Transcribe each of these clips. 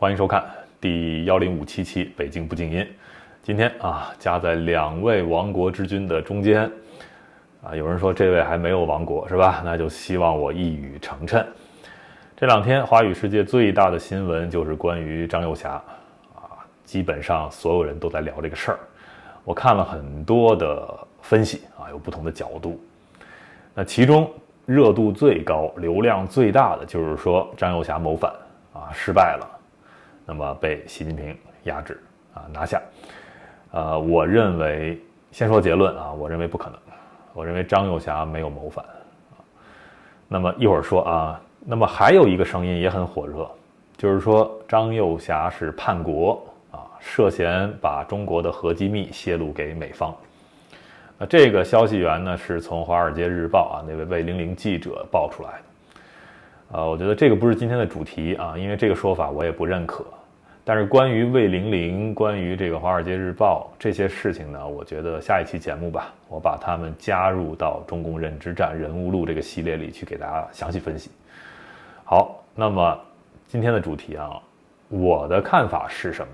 欢迎收看第1057期北京不静音。今天夹在两位亡国之君的中间有人说这位还没有亡国是吧？那就希望我一语成谶。这两天华语世界最大的新闻就是关于张幼霞基本上所有人都在聊这个事儿。我看了很多的分析有不同的角度。那其中热度最高、流量最大的就是说张幼霞谋反失败了，那么被习近平压制拿下。我认为先说结论我认为不可能，我认为张幼霞没有谋反那么一会儿说那么还有一个声音也很火热，就是说张幼霞是叛国涉嫌把中国的核机密泄露给美方。那这个消息源呢是从《华尔街日报》那位魏玲玲记者爆出来的。我觉得这个不是今天的主题因为这个说法我也不认可。但是关于魏玲玲、关于这个《华尔街日报》这些事情呢，我觉得下一期节目吧，我把它们加入到中共认知战人物录这个系列里去给大家详细分析。好，那么今天的主题我的看法是什么？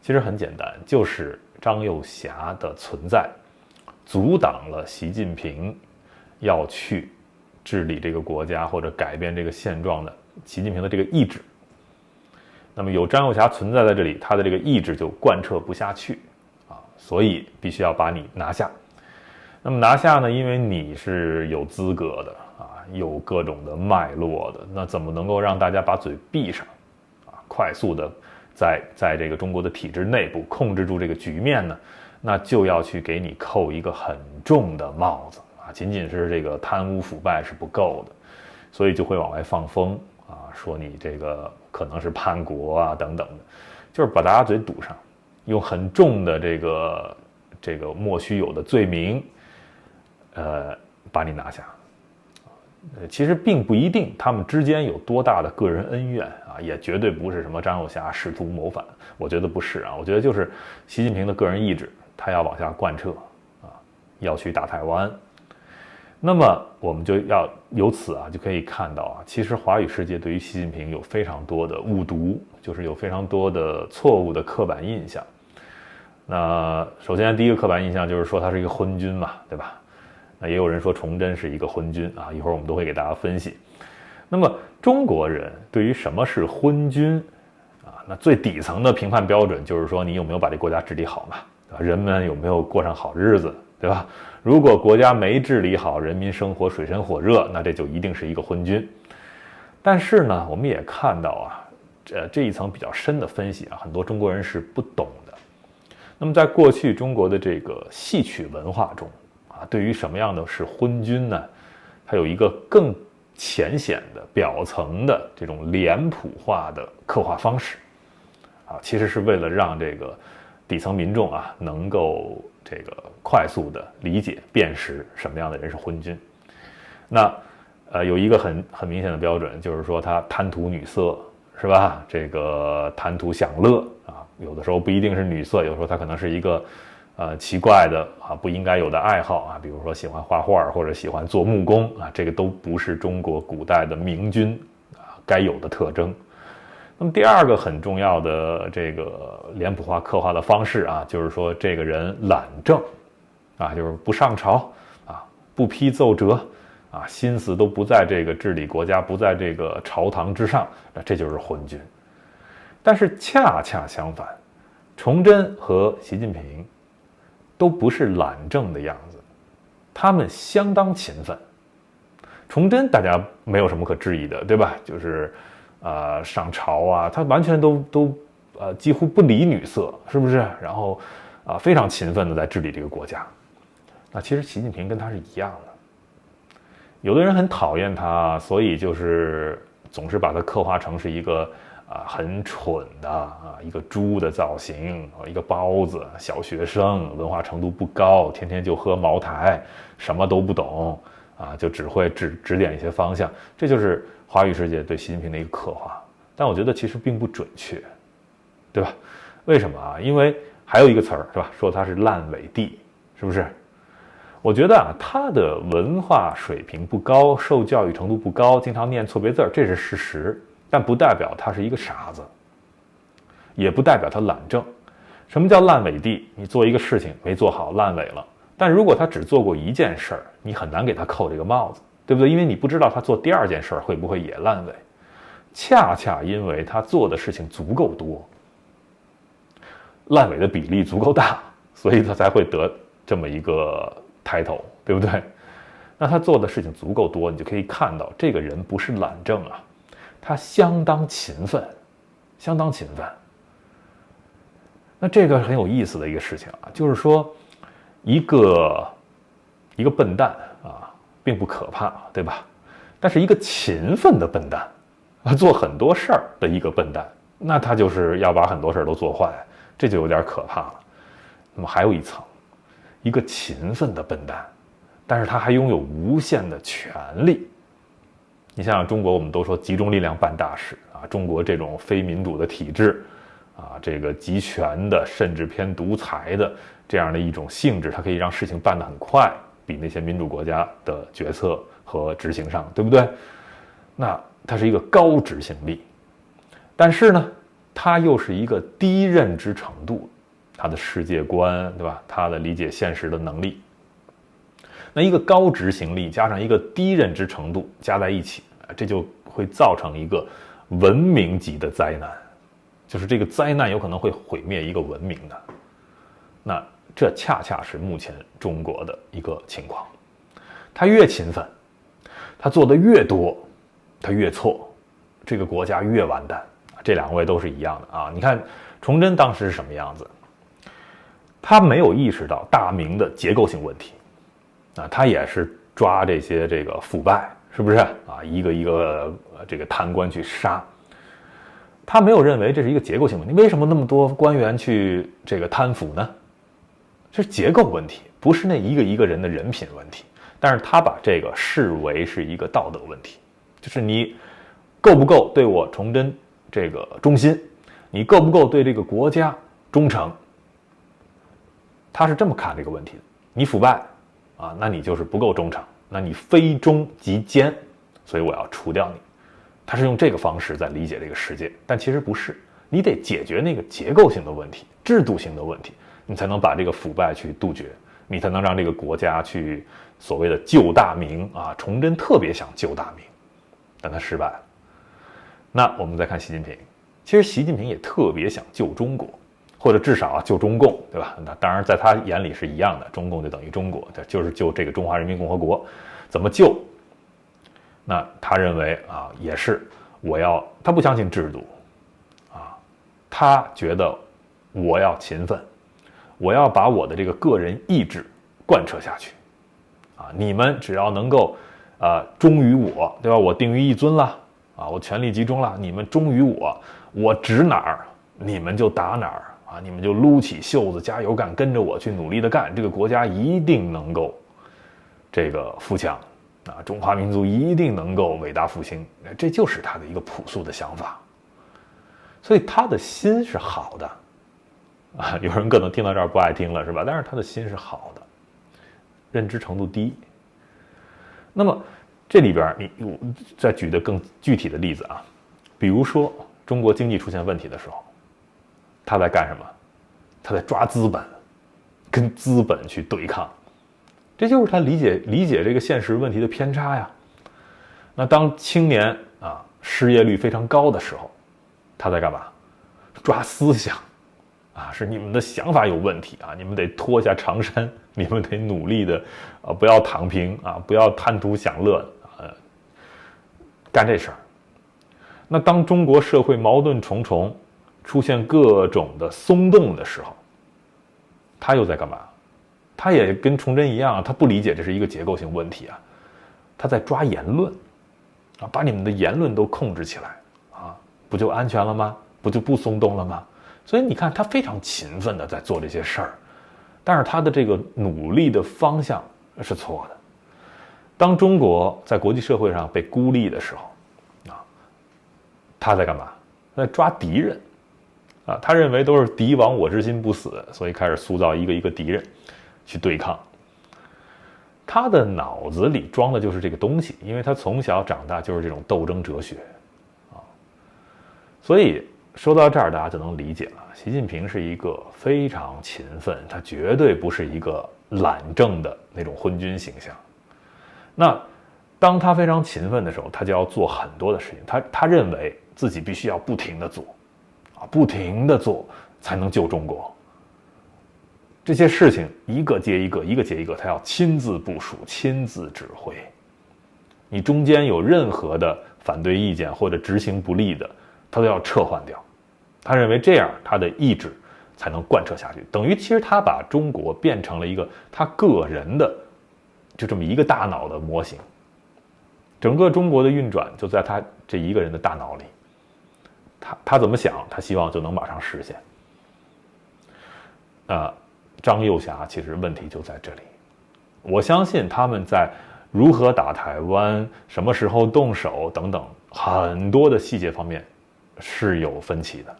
其实很简单，就是张幼霞的存在阻挡了习近平要去治理这个国家或者改变这个现状的习近平的这个意志。那么有张幼霞存在在这里，他的这个意志就贯彻不下去所以必须要把你拿下。那么拿下呢，因为你是有资格的有各种的脉络的，那怎么能够让大家把嘴闭上快速的在这个中国的体制内部控制住这个局面呢？那就要去给你扣一个很重的帽子仅仅是这个贪污腐败是不够的，所以就会往外放风说你这个可能是叛国等等的，就是把大家嘴堵上，用很重的这个莫须有的罪名把你拿下。其实并不一定他们之间有多大的个人恩怨也绝对不是什么张幼霞试图谋反，我觉得不是我觉得就是习近平的个人意志，他要往下贯彻要去打台湾。那么我们就要由此就可以看到其实华语世界对于习近平有非常多的误读，就是有非常多的错误的刻板印象。那首先第一个刻板印象就是说他是一个昏君嘛，对吧？那也有人说崇祯是一个昏君一会儿我们都会给大家分析。那么中国人对于什么是昏君那最底层的评判标准就是说你有没有把这国家治理好嘛，对吧？人们有没有过上好日子，对吧？如果国家没治理好，人民生活水深火热，那这就一定是一个昏君。但是呢，我们也看到这一层比较深的分析很多中国人是不懂的。那么在过去中国的这个戏曲文化中对于什么样的是昏君呢？它有一个更浅显的表层的这种脸谱化的刻画方式其实是为了让这个底层民众能够这个快速的理解辨识什么样的人是昏君。那有一个很明显的标准，就是说他贪图女色是吧？这个贪图享乐有的时候不一定是女色，有时候他可能是一个奇怪的不应该有的爱好比如说喜欢画画或者喜欢做木工这个都不是中国古代的明君该有的特征。那么第二个很重要的这个脸谱化刻画的方式就是说这个人懒政就是不上朝不批奏折心思都不在这个治理国家，不在这个朝堂之上，那这就是昏君。但是恰恰相反，崇祯和习近平都不是懒政的样子，他们相当勤奋。崇祯大家没有什么可质疑的，对吧？就是上朝他完全都几乎不理女色，是不是？然后非常勤奋的在治理这个国家。那其实习近平跟他是一样的。有的人很讨厌他，所以就是总是把他刻画成是一个很蠢的一个猪的造型，一个包子，小学生，文化程度不高，天天就喝茅台，什么都不懂就只会指点一些方向。这就是华语世界对习近平的一个刻画。但我觉得其实并不准确，对吧？为什么因为还有一个词儿是吧，说他是烂尾地，是不是？我觉得他的文化水平不高，受教育程度不高，经常念错别字，这是事实，但不代表他是一个傻子。也不代表他懒政。什么叫烂尾地？你做一个事情没做好，烂尾了。但如果他只做过一件事儿，你很难给他扣这个帽子，对不对？因为你不知道他做第二件事儿会不会也烂尾。恰恰因为他做的事情足够多，烂尾的比例足够大，所以他才会得这么一个title，对不对？那他做的事情足够多，你就可以看到这个人不是懒政啊，他相当勤奋，相当勤奋。那这个很有意思的一个事情啊，就是说一个笨蛋啊，并不可怕，对吧？但是一个勤奋的笨蛋啊，做很多事儿的一个笨蛋，那他就是要把很多事儿都做坏，这就有点可怕了。那么还有一层，一个勤奋的笨蛋，但是他还拥有无限的权利。你想想中国，我们都说集中力量办大事啊，中国这种非民主的体制啊，这个集权的甚至偏独裁的这样的一种性质，它可以让事情办得很快，比那些民主国家的决策和执行上，对不对？那它是一个高执行力，但是呢，它又是一个低认知程度，他的世界观，对吧？他的理解现实的能力。那一个高执行力加上一个低认知程度加在一起，这就会造成一个文明级的灾难，就是这个灾难有可能会毁灭一个文明的。那这恰恰是目前中国的一个情况，他越勤奋，他做的越多，他越错，这个国家越完蛋。这两位都是一样的啊！你看崇祯当时是什么样子？他没有意识到大明的结构性问题啊，他也是抓这个腐败，是不是啊？一个一个这个贪官去杀，他没有认为这是一个结构性问题。为什么那么多官员去这个贪腐呢？这是结构问题，不是那一个一个人的人品问题。但是他把这个视为是一个道德问题，就是你够不够对我崇祯这个忠心，你够不够对这个国家忠诚？他是这么看这个问题的。你腐败啊，那你就是不够忠诚，那你非忠即奸，所以我要除掉你。他是用这个方式在理解这个世界，但其实不是，你得解决那个结构性的问题、制度性的问题，你才能把这个腐败去杜绝，你才能让这个国家去所谓的救大明啊。崇祯特别想救大明，但他失败了。那我们再看习近平，其实习近平也特别想救中国，或者至少救中共，对吧？那当然在他眼里是一样的，中共就等于中国，就是救这个中华人民共和国。怎么救？那他认为啊，也是他不相信制度啊，他觉得我要勤奋，我要把我的这个个人意志贯彻下去啊。你们只要能够忠于我，对吧？我定于一尊了啊，我权力集中了，你们忠于我，我指哪儿你们就打哪儿啊，你们就撸起袖子加油干，跟着我去努力的干，这个国家一定能够这个富强啊，中华民族一定能够伟大复兴，这就是他的一个朴素的想法。所以他的心是好的啊，有人可能听到这儿不爱听了，是吧？但是他的心是好的，认知程度低。那么这里边我再举的更具体的例子啊，比如说中国经济出现问题的时候，他在干什么？他在抓资本，跟资本去对抗，这就是他理解这个现实问题的偏差呀。那当青年啊失业率非常高的时候，他在干嘛？抓思想啊，是你们的想法有问题啊，你们得脱下长衫，你们得努力的不要躺平啊，不要贪图享乐干这事儿。那当中国社会矛盾重重，出现各种的松动的时候，他又在干嘛？他也跟崇祯一样，他不理解这是一个结构性问题啊，他在抓言论啊，把你们的言论都控制起来啊，不就安全了吗？不就不松动了吗？所以你看他非常勤奋的在做这些事儿，但是他的这个努力的方向是错的。当中国在国际社会上被孤立的时候啊，他在干嘛？在抓敌人啊，他认为都是敌亡我之心不死，所以开始塑造一个一个敌人去对抗。他的脑子里装的就是这个东西，因为他从小长大就是这种斗争哲学啊，所以说到这儿，大家就能理解了，习近平是一个非常勤奋，他绝对不是一个懒政的那种昏君形象。那当他非常勤奋的时候，他就要做很多的事情，他认为自己必须要不停的做，不停的做才能救中国。这些事情一个接一个，一个接一个，他要亲自部署，亲自指挥。你中间有任何的反对意见或者执行不力的，他都要撤换掉。他认为这样他的意志才能贯彻下去，等于其实他把中国变成了一个他个人的就这么一个大脑的模型，整个中国的运转就在他这一个人的大脑里，他怎么想，他希望就能马上实现。张又侠其实问题就在这里，我相信他们在如何打台湾、什么时候动手等等很多的细节方面是有分歧的。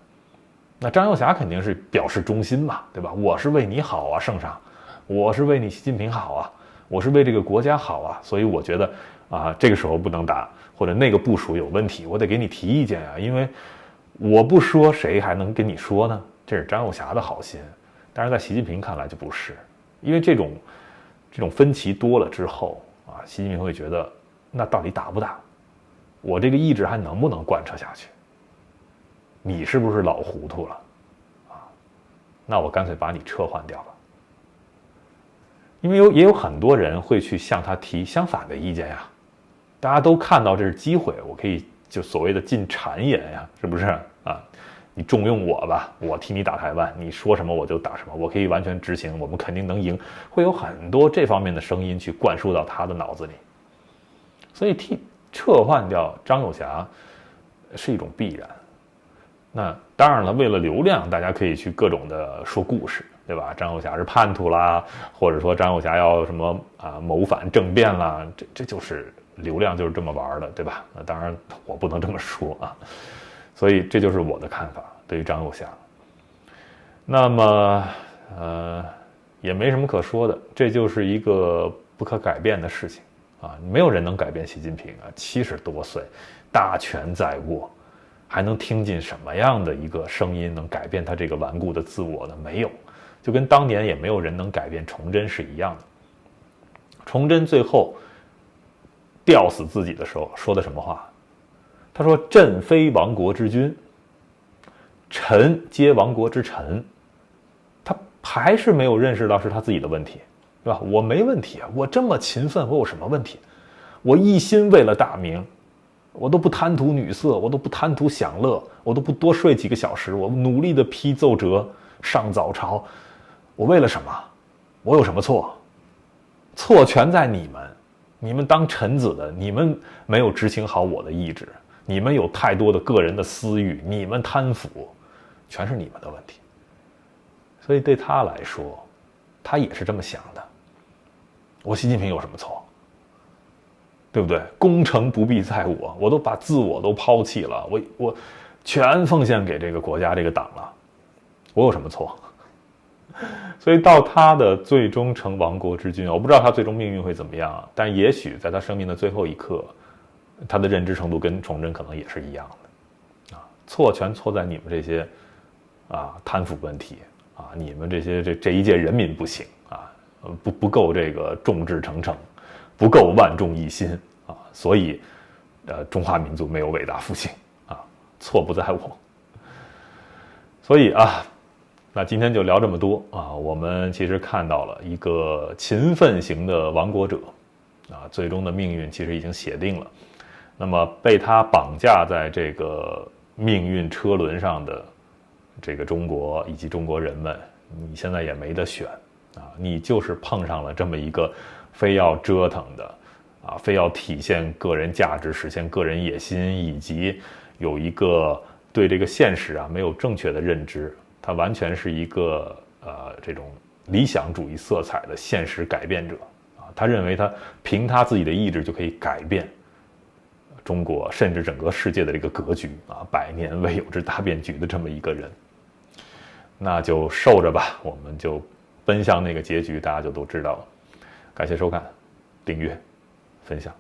那张又侠肯定是表示忠心嘛，对吧？我是为你好啊，圣上，我是为你习近平好啊，我是为这个国家好啊，所以我觉得这个时候不能打，或者那个部署有问题，我得给你提意见啊，因为我不说谁还能跟你说呢？这是张又侠的好心，但是在习近平看来就不是，因为这种分歧多了之后习近平会觉得，那到底打不打？我这个意志还能不能贯彻下去？你是不是老糊涂了那我干脆把你撤换掉吧。因为也有很多人会去向他提相反的意见呀，大家都看到这是机会，我可以就所谓的进谗言呀，是不是你重用我吧，我替你打台湾，你说什么我就打什么，我可以完全执行，我们肯定能赢，会有很多这方面的声音去灌输到他的脑子里，所以撤换掉张又侠是一种必然。那当然了，为了流量，大家可以去各种的说故事，对吧？张又侠是叛徒啦，或者说张又侠要什么谋反政变啦，这就是流量就是这么玩的，对吧？那当然我不能这么说所以这就是我的看法对于张又侠。那么也没什么可说的，这就是一个不可改变的事情没有人能改变习近平70多岁，大权在握，还能听进什么样的一个声音能改变他这个顽固的自我呢？没有，就跟当年也没有人能改变崇祯是一样的。崇祯最后吊死自己的时候说的什么话？他说：“朕非亡国之君，臣皆亡国之臣。”他还是没有认识到是他自己的问题，对吧？我没问题我这么勤奋，我有什么问题？我一心为了大明。我都不贪图女色，我都不贪图享乐，我都不多睡几个小时，我努力的批奏折，上早朝，我为了什么？我有什么错？错全在你们当臣子的，你们没有执行好我的意志，你们有太多的个人的私欲，你们贪腐，全是你们的问题。所以对他来说，他也是这么想的。我习近平有什么错？对不对？功成不必在我，我都把自我都抛弃了，我全奉献给这个国家这个党了，我有什么错？所以到他的最终成亡国之君，我不知道他最终命运会怎么样但也许在他生命的最后一刻，他的认知程度跟崇祯可能也是一样的错全错在你们这些贪腐问题你们这些这一届人民不行不够这个众志成城，不够万众一心所以中华民族没有伟大复兴错不在我。所以那今天就聊这么多我们其实看到了一个勤奋型的亡国者最终的命运其实已经写定了。那么被他绑架在这个命运车轮上的这个中国以及中国人们，你现在也没得选你就是碰上了这么一个非要折腾的非要体现个人价值、实现个人野心，以及有一个对这个现实没有正确的认知，他完全是一个这种理想主义色彩的现实改变者他认为他凭他自己的意志就可以改变中国甚至整个世界的这个格局100年未有之大变局的这么一个人，那就受着吧，我们就奔向那个结局，大家就都知道了。感谢收看、订阅、分享。